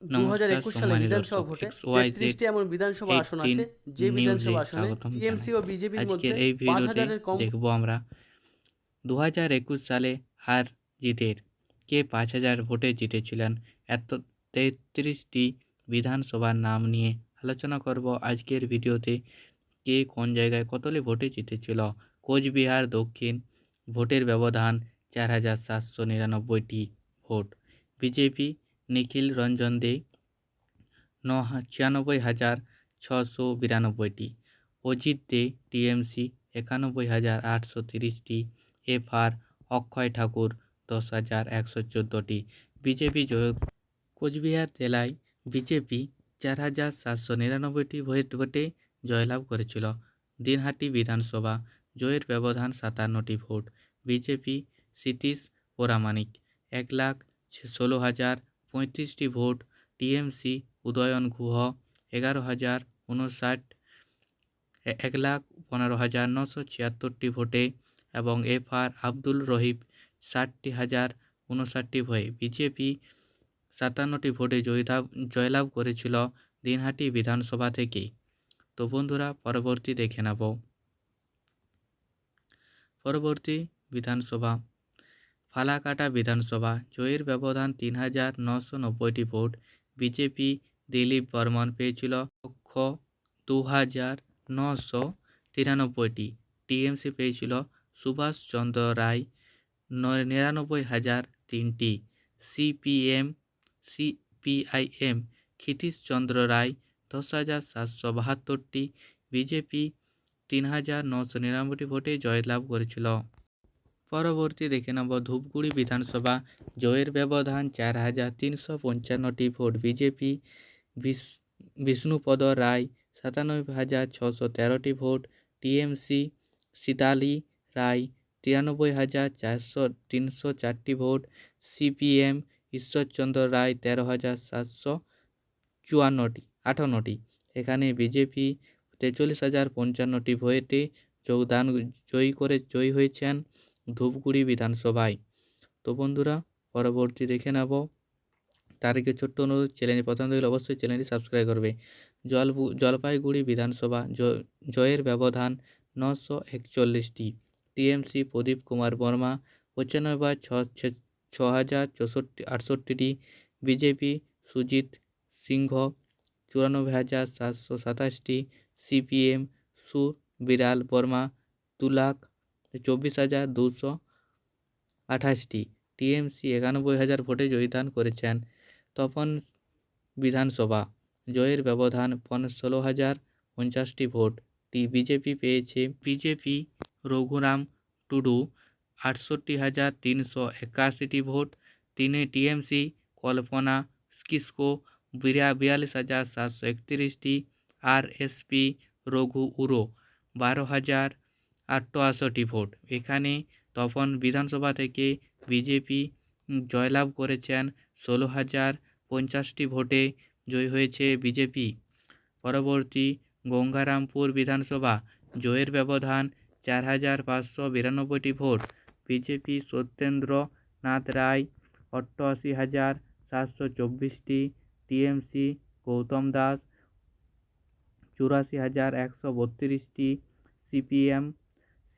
নমস্কার 2021 সালে সম্মানীয় বিধানসভা দর্শক, ভোটে XYZ 33টি এমন বিধানসভা আসন 18 আছে যে নিউজে বিধানসভা আসনে স্বাগতম টিএমসি জানাই। ও বিজেপির আজকের মধ্যে এই পাঁচ ভিডিওতে হাজারের কম দেখব আমরা 2021 সালে হার কে 5,000 ভোটে জিতেছিলেন। এত 33টি বিধানসভার নাম নিয়ে আলোচনা করব আজকের ভিডিওতে। কে কোন জায়গায় কতলে ভোটে জিতেছিল। কোচবিহার দক্ষিণ ভোটের ব্যবধান 4,799টি ভোট। বিজেপি নিখিল রঞ্জন দে 96,692টি। অজিত দে টিএমসি 91,830টি। FR অক্ষয় ঠাকুর 10,114টি। বিজেপি জয়। কোচবিহার জেলায় বিজেপি 4,799টি ভোটে জয়লাভ করেছিল। দিনহাটি বিধানসভা জয়ের ব্যবধান 57টি ভোট। বিজেপি সতীশ পরামানিক 1,16,035টি ভোট। টিএমসি উদয়ন গুহ 11,059, 1,15,976টি ভোটে এবং FR আব্দুল রহিব 60,059টি ভোটে বিজেপি 57টি ভোটে জয়লাভ করেছিল দিনহাটি বিধানসভা থেকে। তো বন্ধুরা, পরবর্তী দেখে নেব। পরবর্তী বিধানসভা ফালাকাটা বিধানসভা জয়ের ব্যবধান 3,990টি ভোট। বিজেপি দিলীপ বর্মন পেয়েছিল 2,993টি। টিএমসি পেয়েছিল সুভাষচন্দ্র রায় 99,003টি। সিপিআইএম ক্ষিতীশচন্দ্র রায় 10,772টি। বিজেপি 3,999টি ভোটে জয়লাভ করেছিল। পরবর্তী দেখে নেব ধূপগুড়ি বিধানসভা জয়ের ব্যবধান 4,355টি ভোট। বিজেপি বিষ্ণুপদ রায় 97,613টি ভোট। টিএমসি সীতালি রায় 93,304টি ভোট। সিপিএম ঈশ্বরচন্দ্র রায় 13,758টি। এখানে বিজেপি 43,055টি ভোটে জয়ী হয়েছেন ধূপগুড়ি বিধানসভায়। তো বন্ধুরা, পরবর্তী দেখে নেব। তার আগে ছোট্ট অনুরোধ, চ্যানেলে প্রথম দেখলে অবশ্যই চ্যানেলটি সাবস্ক্রাইব করবে। জলপাইগুড়ি বিধানসভা জয়ের ব্যবধান 941টি। টিএমসি প্রদীপ কুমার বর্মা 95,668টি। বিজেপি সুজিত সিংহ 94,727টি। সিপিএম সুবিরাল বর্মা 2,24,228টি। টিএমসি 91,000 ভোটে জয়দান করেছেন। তপন বিধানসভা জয়ের ব্যবধান 16,050টি ভোট। বিজেপি পেয়েছে বিজেপি রঘুরাম টুডু 68,381টি ভোট। টিএমসি কল্পনা কিস্কো 42,731টি। আরএসপি রঘু উরো 12,088টি ভোট। এখানে তপন বিধানসভা থেকে বিজেপি জয়লাভ করেছেন 16,050টি ভোটে জয়ী হয়েছে বিজেপি। পরবর্তী গঙ্গারামপুর বিধানসভা জয়ের ব্যবধান 4,592টি ভোট। বিজেপি সত্যেন্দ্র নাথ রায় 88,724টি। টিএমসি গৌতম দাস 84,132টি।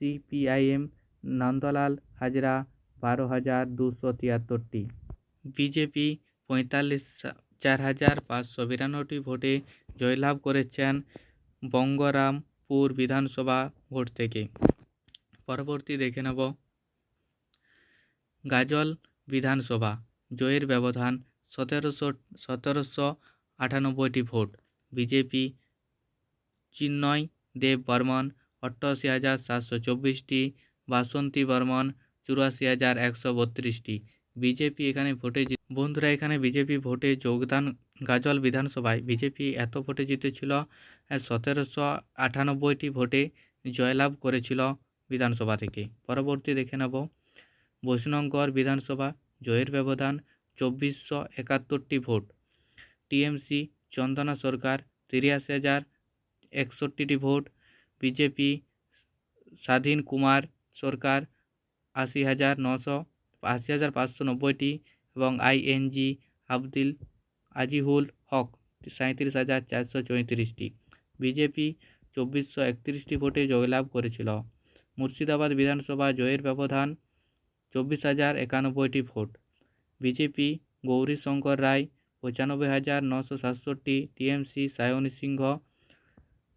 সিপিআইএম নন্দলাল হাজরা 12,273টি। বিজেপি 4,592টি ভোটে জয়লাভ করেছেন বঙ্গরামপুর বিধানসভা ভোট থেকে। পরবর্তী দেখে নেব গাজল বিধানসভা জয়ের ব্যবধান 1,798টি ভোট। বিজেপি চিন্ময় দেব বর্মন 88,724টি। বাসন্তী বর্মন 84,132টি। বিজেপি এখানে বন্ধুরা, এখানে বিজেপি ভোটে যোগদান। গাজল বিধানসভায় বিজেপি এত ভোটে জিতেছিল 1,798টি ভোটে জয়লাভ করেছিল বিধানসভা থেকে। পরবর্তী দেখে নেব বৈষ্ণবগড় বিধানসভা জয়ের ব্যবধান 2,471টি ভোট। টিএমসি চন্দনা সরকার 83,061টি ভোট। বিজেপি স্বাধীন কুমার সরকার 80,590টি এবং আইএনজি আজিহুল হক 37,434টি। বিজেপি 2431টি ভোটে জয়লাভ করেছিল। মুর্শিদাবাদ বিধানসভা জয়ের ব্যবধান 24,091টি ভোট। বিজেপি গৌরীশঙ্কর রায় 95,967, টিএমসি সায়নী সিংহ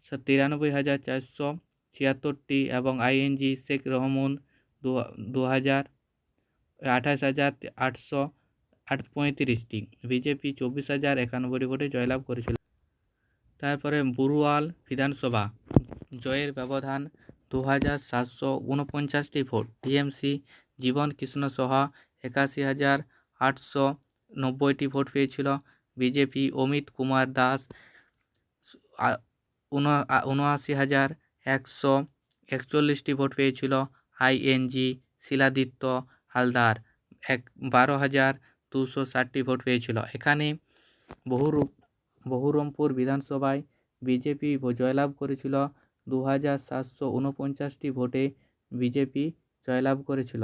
93,476টি এবং আইএনজি শেখ রহমান 28,835টি। বিজেপি 24,091টি ভোটে জয়লাভ করেছিল। তারপরে বড়ুয়াল বিধানসভা জয়ের ব্যবধান 2,749টি ভোট। টিএমসি জীবন কৃষ্ণ সাহা 81,890টি ভোট পেয়েছিল। বিজেপি অমিত কুমার দাস 79,141টি ভোট পেয়েছিল। আইএনজি শিলাদিত্য হালদার 12,260টি ভোট পেয়েছিল। এখানে বহরমপুর বিধানসভায় বিজেপি জয়লাভ করেছিল 2,749টি ভোটে বিজেপি জয়লাভ করেছিল।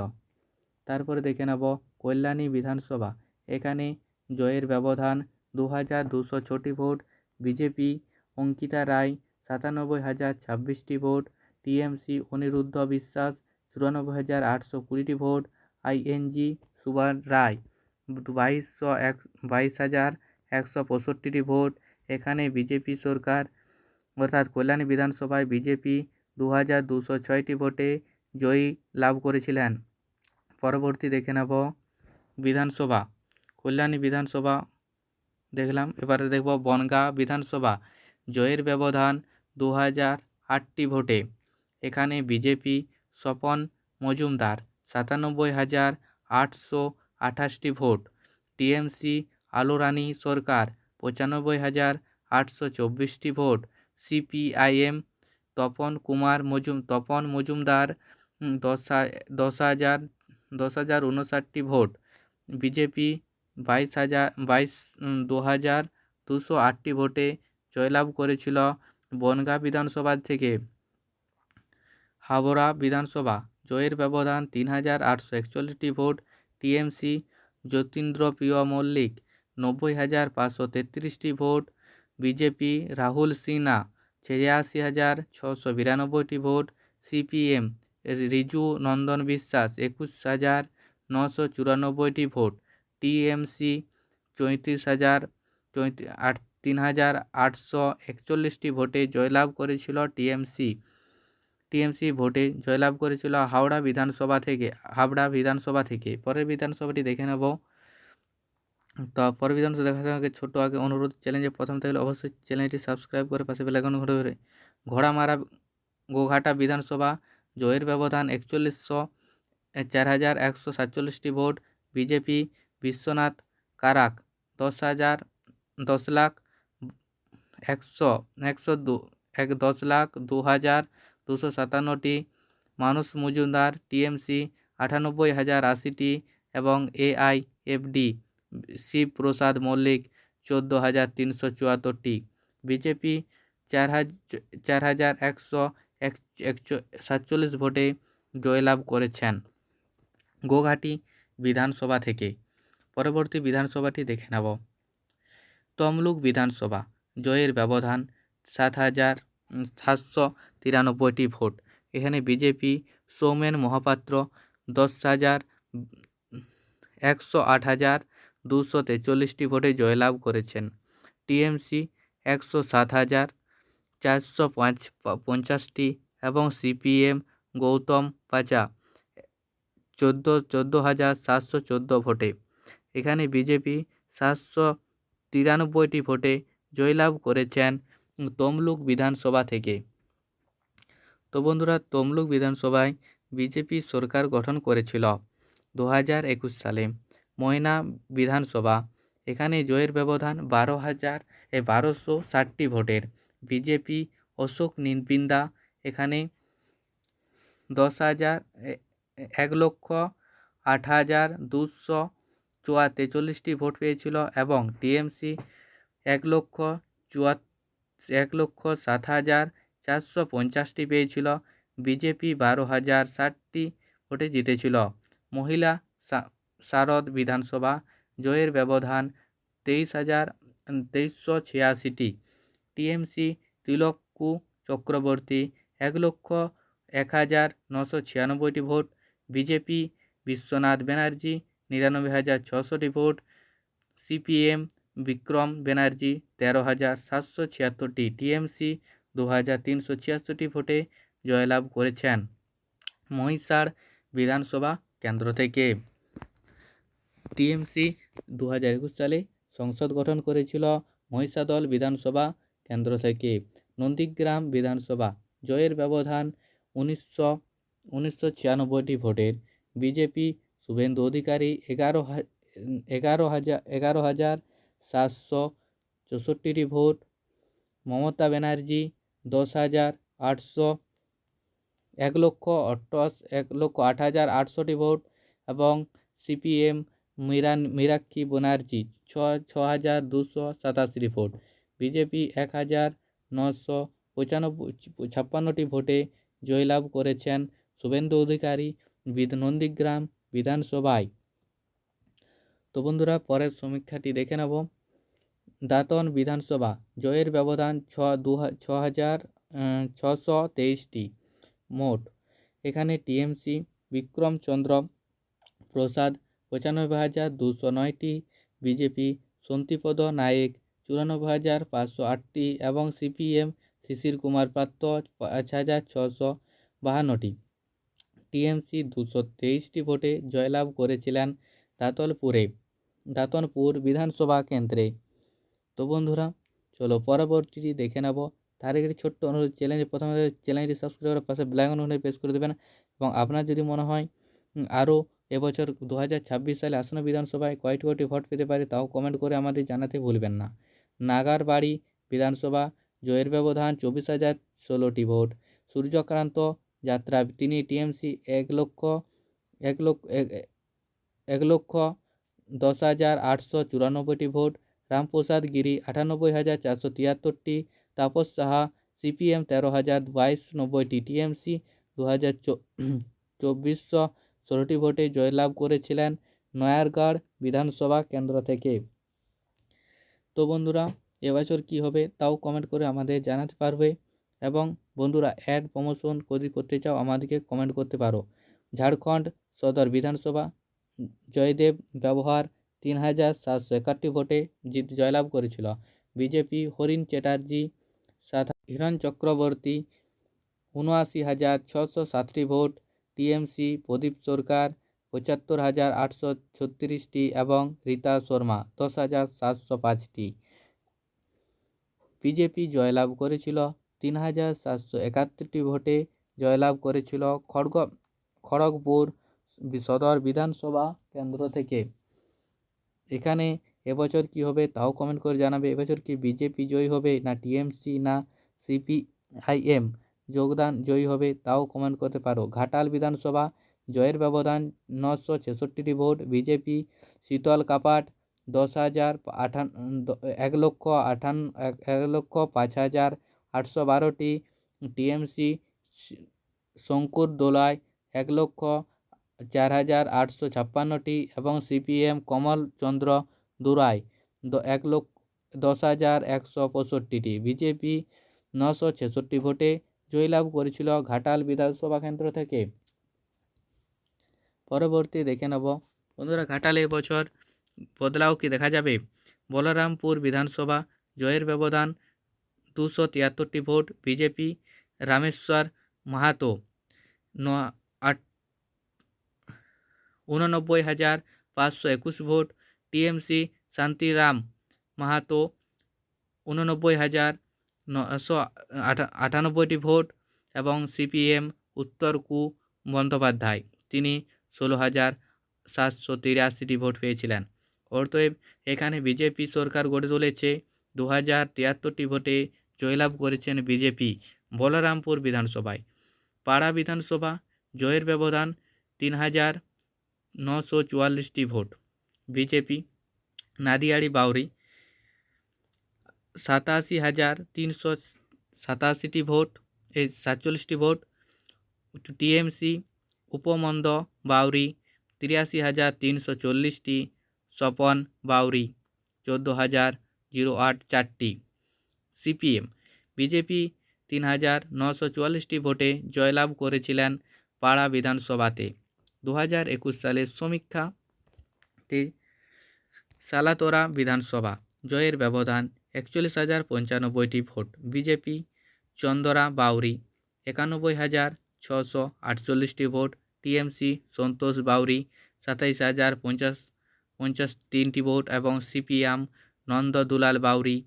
তারপরে দেখে নেব কল্যাণী বিধানসভা। এখানে জয়ের ব্যবধান 2,206টি ভোট। বিজেপি অঙ্কিতা রায় 97,026টি ভোট। টিএমসি অনিরুদ্ধ বিশ্বাস 94,820টি ভোট। আইএনজি সুভাষ রায় 22,165টি ভোট। এখানে বিজেপি সরকার অর্থাৎ কল্যাণী বিধানসভায় বিজেপি 2,206টি ভোটে জয়ী লাভ করেছিলেন। পরবর্তী দেখে নেব বিধানসভা কল্যাণী বিধানসভা দেখলাম। এবারে দেখব বনগাঁ বিধানসভা জয়ের ব্যবধান 2,008টি ভোটে। এখানে বিজেপি স্বপন মজুমদার 97,828টি ভোট। টিএমসি আলোরানী সরকার 95,824টি ভোট। সিপিআইএম তপন মজুমদার 10,059টি ভোট। বিজেপি 2,208টি ভোটে জয়লাভ করেছিল। বনগাঁ বিধানসভা থেকে হাবড়া বিধানসভা জয়ের ব্যবধান 3,841টি ভোট। টিএমসি যতীন্দ্রপ্রিয় মল্লিক 90,533টি ভোট। বিজেপি রাহুল সিনহা 86,692টি ভোট। সিপিএম রিজু নন্দন বিশ্বাস 21,994টি ভোট। টিএমসি 3,841টি ভোটে জয়লাভ করেছিল। টিএমসি ভোটে জয়লাভ করেছিল হাবড়া বিধানসভা থেকে। পরের বিধানসভাটি দেখে নেব। তো পরের বিধানসভা দেখার আগে ছোট্ট আগে অনুরোধ, চ্যানেলে প্রথম থাকলে অবশ্যই চ্যানেলটি সাবস্ক্রাইব করে পাশে বেল আইকন ঘুরে ঘোড়ামারা গোঘাটা বিধানসভা জয়ের ব্যবধান 4,147টি ভোট। বিজেপি বিশ্বনাথ কারাক 10,02,257টি। মানুষ মজুমদার টিএমসি 98,080টি এবং এআইএফডি শিবপ্রসাদ মল্লিক 14,374টি। বিজেপি 4,147 ভোটে জয়লাভ করেছেন। গোঘাটি বিধানসভা থেকে পরবর্তী বিধানসভাটি দেখে নেব। তমলুক বিধানসভা জয়ের ব্যবধান 7,793টি ভোট। এখানে বিজেপি সৌমেন মহাপাত্র 108,243টি ভোটে জয়লাভ করেছেন। টিএমসি 107,450টি এবং সিপিএম গৌতম পাচা 14,714 ভোটে। এখানে বিজেপি 793টি ভোটে জয়লাভ করেছেন তমলুক বিধানসভা থেকে। তো বন্ধুরা, তমলুক বিধানসভায় বিজেপি সরকার গঠন করেছিল 2021 সালে। ময়না বিধানসভা এখানে জয়ের ব্যবধান 12,1260টি ভোটের। বিজেপি অশোক নিনপিন্দা এখানে 1,08,243টি ভোট পেয়েছিল এবং টিএমসি 1,07,450টি পেয়েছিল। বিজেপি 12,060টি ভোটে জিতেছিল। মহিলা শারদ বিধানসভা জয়ের ব্যবধান 2386টি, টিএমসি তিলক্কু চক্রবর্তী 1,01,996টি ভোট, বিজেপি বিশ্বনাথ ব্যানার্জি 99,600টি ভোট, সিপিএম বিক্রম ব্যানার্জি 13,776টি, টিএমসি 2,376টি ভোটে জয়লাভ করেছেন। মহিষার বিধানসভা কেন্দ্র থেকে টিএমসি 2021 সালে সংসদ গঠন করেছিল মহিষাদল বিধানসভা কেন্দ্র থেকে। নন্দীগ্রাম বিধানসভা জয়ের ব্যবধান 1996টি ভোটের, বিজেপি শুভেন্দু অধিকারী 11,764টি ভোট, মমতা ব্যানার্জি 10,800 1,08,800টি ভোট এবং সিপিএম মীনাক্ষী ব্যানার্জি 6,287টি ভোট, বিজেপি 1,956টি ভোটে জয়লাভ করেছেন শুভেন্দু অধিকারী নন্দীগ্রাম বিধানসভায়। তো বন্ধুরা, পরের সমীক্ষাটি দেখে নেব। দাঁতন বিধানসভা জয়ের ব্যবধান 6,623টি মোট। এখানে টিএমসি বিক্রমচন্দ্র প্রসাদ 95,209টি, বিজেপি শান্তিপদ নায়েক 94,508টি এবং সিপিএম শিশির কুমার পাত্র 5,652টি। টিএমসি 223টি ভোটে জয়লাভ করেছিলেন দাঁতনপুর বিধানসভা কেন্দ্রে। তো বন্ধুরা, চলো পরবর্তীটি দেখে নেব। তার একটি ছোট্ট অনুরোধ, প্রথমে চ্যানেলটি সাবস্ক্রাইব করার পাশে বেল আইকন প্রেস করে দেবেন এবং আপনার যদি মনে হয় আরও এবছর 2026 সালে আসন্ন বিধানসভায় কয়টি ভোট পেতে পারে তাও কমেন্ট করে আমাদের জানাতে ভুলবেন না। নাগারবাড়ি বিধানসভা জয়ের ব্যবধান 24,016টি ভোট, সূর্যকান্ত যাত্রা তিনি টিএমসি 1,10,894টি ভোট, রামপ্রসাদ গিরি 98,473টি, তাপস সাহা সিপিএম 13,092টি, টিএমসি 2,2416টি ভোটে জয়লাভ করেছিলেন নয়ারগড় বিধানসভা কেন্দ্র থেকে। তো বন্ধুরা, এবছর কি হবে তাও কমেন্ট করে আমাদের জানাতে পারবে এবং বন্ধুরা অ্যাড প্রমোশন যদি করতে চাও আমাদেরকে কমেন্ট করতে পারো। ঝাড়খণ্ড সদর বিধানসভা জয়দেব ব্যবহার 3,761টি ভোটে জয়লাভ করেছিল, বিজেপি হরিণ চ্যাটার্জি হিরণ চক্রবর্তী 79,607টি ভোট, টিএমসি প্রদীপ সরকার 75,836টি এবং রীতা শর্মা 10,705টি। বিজেপি জয়লাভ করেছিল 3,771টি ভোটে জয়লাভ করেছিল খড়গপুর সদর বিধানসভা কেন্দ্র থেকে। এখানে এবছর কি হবে তাও কমেন্ট করে জানাবে। এবছর কি বিজেপি জয়ী হবে না টিএমসি না সিপিআইএম জয়ী হবে তাও কমেন্ট করতে পারো। ঘাটাল বিধানসভা জয়ের ব্যবধান 966টি ভোট, বিজেপি শীতল কাপাট 1,05,812টি, টিএমসি শঙ্কুর দোলায় 1,04,856টি এবং সিপিএম কমল চন্দ্র দুরাই 10,165টি, বিজেপি 966টি ভোটে জয়লাভ করেছিল ঘাটাল বিধানসভা কেন্দ্র থেকে। পরবর্তী দেখে নেব বন্ধুরা, ঘাটালে এবছর বদলাও কি দেখা যাবে। বলরামপুর বিধানসভা জয়ের ব্যবধান 273টি ভোট, বিজেপি রামেশ্বর মাহাতো 89,521 ভোট, টিএমসি শান্তিরাম মাহাতো 89,998টি ভোট এবং সিপিএম উত্তর কু বন্দ্যোপাধ্যায় তিনি 16,783টি ভোট পেয়েছিলেন। অতএব এখানে বিজেপি সরকার গড়ে তুলেছে 2,073টি ভোটে জয়লাভ করেছেন বিজেপি বলরামপুর বিধানসভায়। পাড়া বিধানসভা জয়ের ব্যবধান 3,944টি ভোট, বিজেপি নাদিয়াড়ি বাউরি 87,347টি ভোট 47টি ভোট, টিএমসি উপমন্দ বাউরি 83,340টি, স্বপন বাউরি 14,000 4টি। সিপিএম বিজেপি 3,944টি ভোটে জয়লাভ করেছিলেন পাড়া বিধানসভাতে। 2021 সালের সমীক্ষাতে সালাতোরা বিধানসভা জয়ের ব্যবধান 41,095টি ভোট। বিজেপি চন্দরা বাউরি 91,648টি ভোট। টিএমসি সন্তোষ বাউরি 27,053টি ভোট এবং সিপিএম নন্দ দুলাল বাউরি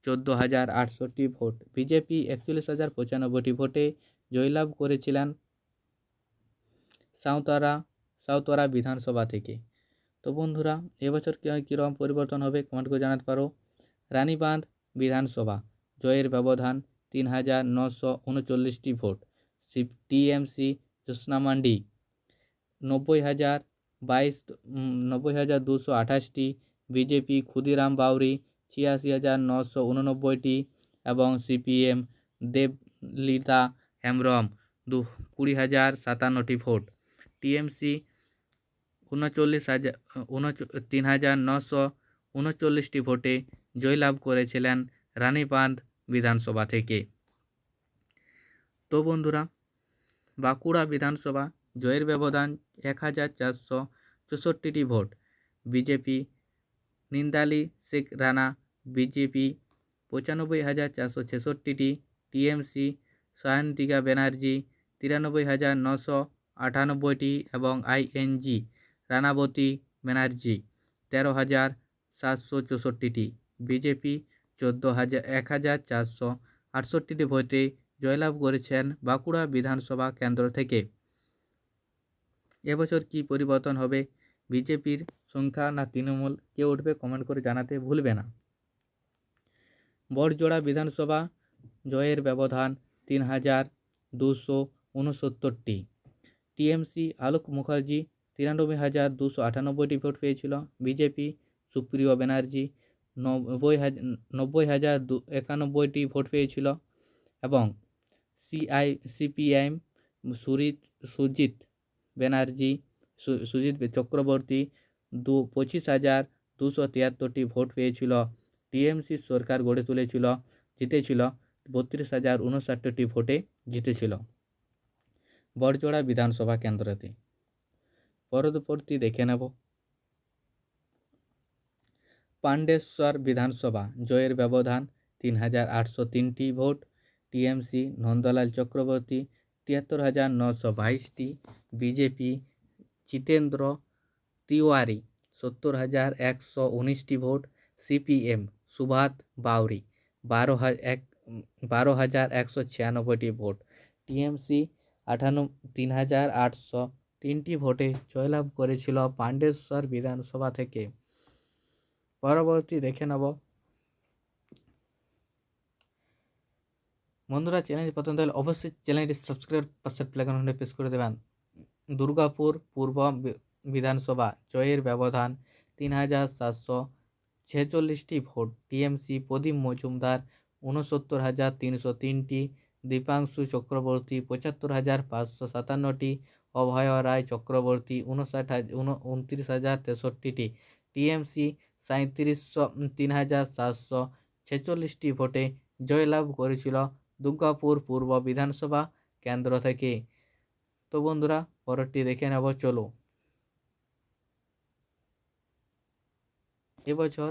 14,800টি ভোট। বিজেপি 41,095টি ভোটে জয়লাভ করেছিলেন সাঁওতারা বিধানসভা থেকে। তো বন্ধুরা, এবছর কীরকম পরিবর্তন হবে কমেন্ট করে জানাতে পারো। রানীবাঁধ বিধানসভা জয়ের ব্যবধান 3,939টি ভোট। টিএমসি জ্যোৎস্না মান্ডি 90,228টি। বিজেপি ক্ষুদিরাম বাউরি 86,989টি এবং সিপিএম দেবলিতা হেমব্রম 20,057টি ভোট। টিএমসি 3,939টি ভোটে জয়লাভ করেছিলেন রানীবাঁধ বিধানসভা থেকে। তো বন্ধুরা, বাঁকুড়া বিধানসভা জয়ের ব্যবধান 1,464টি ভোট। বিজেপি নিন্দালি শেখ রানা বিজেপি 95,466টি। টিএমসি সায়ন্তিকা ব্যানার্জি 93,998টি এবং আইএনজি রানাবতী ব্যানার্জি 13,764টি। বিজেপি 1,468টি ভোটে জয়লাভ করেছেন বাঁকুড়া বিধানসভা কেন্দ্র থেকে। এবছর কি পরিবর্তন হবে, বিজেপির সংখ্যা না তৃণমূল, কে উঠবে কমেন্ট করে জানাতে ভুলবে না। বড়জোড়া বিধানসভা জয়ের ব্যবধান 3,269টি। টিএমসি আলোক মুখার্জি 93,298টি ভোট পেয়েছিল। বিজেপি সুপ্রিয় ব্যানার্জি 90,091টি ভোট পেয়েছিল এবং সিপিআইএম সুজিত চক্রবর্তী 25,273টি ভোট পেয়েছিল। টিএমসি সরকার গড়ে জিতেছিল 32,059টি ভোটে জিতেছিল বড়জোড়া বিধানসভা কেন্দ্রতে। পরবর্তী দেখে নেব। পাণ্ডেশ্বর বিধানসভা জয়ের ব্যবধান 3,803টি ভোট। টিএমসি নন্দলাল চক্রবর্তী 73,922টি। বিজেপি জিতেন্দ্র তিওয়ারি 70,119টি ভোট। সিপিএম সুভাষ বাউরি 12,196টি ভোট। টিএমসি 3,803টি ভোটে জয়লাভ করেছিল পাণ্ডেশ্বর বিধানসভা থেকে। পরবর্তী দেখে নেব। বন্ধুরা, চ্যানেলটি পছন্দ হলে অবশ্যই চ্যানেলটি সাবস্ক্রাইব পাশের প্লেগ্রাউন্ডে প্রেস করে দেবেন। দুর্গাপুর পূর্ব বিধানসভা জয়ের ব্যবধান 3,746টি ভোট। টিএমসি প্রদীপ মজুমদার 69,303টি। দীপাংশু চক্রবর্তী 75,557টি। অভয় রায় চক্রবর্তী 29,063টি। টিএমসি 3,746টি ভোটে জয়লাভ করেছিল দুর্গাপুর পূর্ব বিধানসভা কেন্দ্র থেকে। তো বন্ধুরা, পরেরটি দেখে নেব চলো। এবছর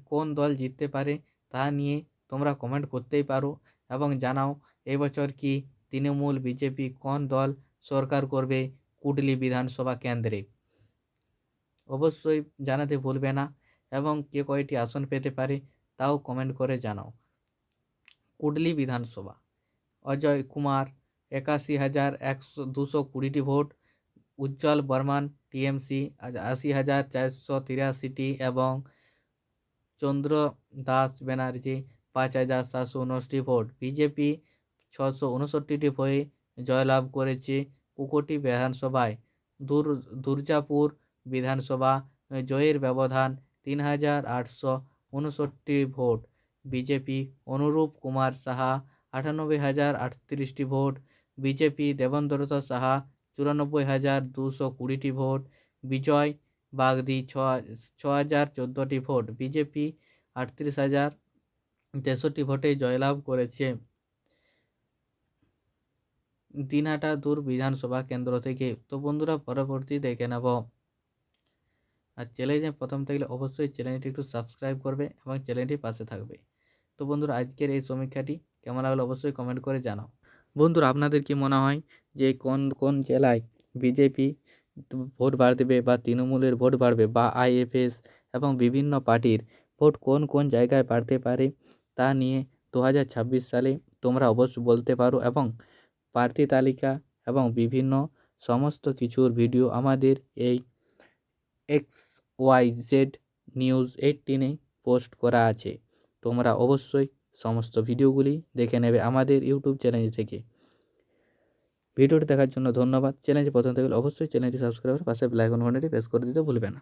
কোন দল জিততে পারে তা নিয়ে তোমরা কমেন্ট করতেই পারো এবং জানাও এবছর কি তৃণমূল বিজেপি কোন দল সরকার করবে কুডলি বিধানসভা কেন্দ্রে। অবশ্যই জানাতে ভুলবে না এবং কে কয়টি আসন পেতে পারে তাও কমেন্ট করে জানাও। কুডলি বিধানসভা অজয় কুমার 81,220টি ভোট। উজ্জ্বল বর্মান টিএমসি 80,483টি এবং চন্দ্র দাস ব্যানার্জি 5,719টি ভোট। বিজেপি 659টি ভোটে জয়লাভ করেছে কুকটি বিধানসভায়। দুর্জাপুর বিধানসভা জয়ের ব্যবধান 3,859টি ভোট। বিজেপি অনুরূপ কুমার সাহা 98,038টি ভোট। বিজেপি দেবেন্দ্রনাথ সাহা 94,220টি ভোট। বিজয় বাগদি 6,014টি ভোট। বিজেপি 38,063 ভোটে জয়লাভ করেছে দিনহাটা 2 বিধানসভা কেন্দ্র থেকে। তো বন্ধুরা পরবর্তী দেখে নেব। আর চ্যানেলে প্রথম থাকলে অবশ্যই চ্যানেলটি একটু সাবস্ক্রাইব করবে এবং চ্যানেলটির পাশে থাকবে। তো বন্ধুরা আজকের এই সমীক্ষাটি কেমন লাগলো অবশ্যই কমেন্ট করে জানাও। বন্ধুরা আপনাদের কি মনে হয় যে কোন কোন জেলায় বিজেপি ভোট বাড়বে বা তৃণমূলের ভোট বাড়বে বা আইএফএস এবং বিভিন্ন পার্টির ভোট কোন কোন জায়গায় বাড়তে পারে তা নিয়ে 2026 সালে তোমরা অবশ্যই বলতে পারো এবং প্রার্থী তালিকা এবং বিভিন্ন সমস্ত কিছুর ভিডিও আমাদের এই XYZ নিউজ 18-এ পোস্ট করা আছে। তোমরা অবশ্যই সমস্ত ভিডিওগুলি দেখে নেবে আমাদের ইউটিউব চ্যানেল থেকে। ভিডিওটি দেখার জন্য ধন্যবাদ। চ্যানেলটি প্রথম থেকে অবশ্যই চ্যানেলটি সাবস্ক্রাইব করে পাশে বেল আইকন ঘন্টাটি প্রেস করে দিতে ভুলবে না।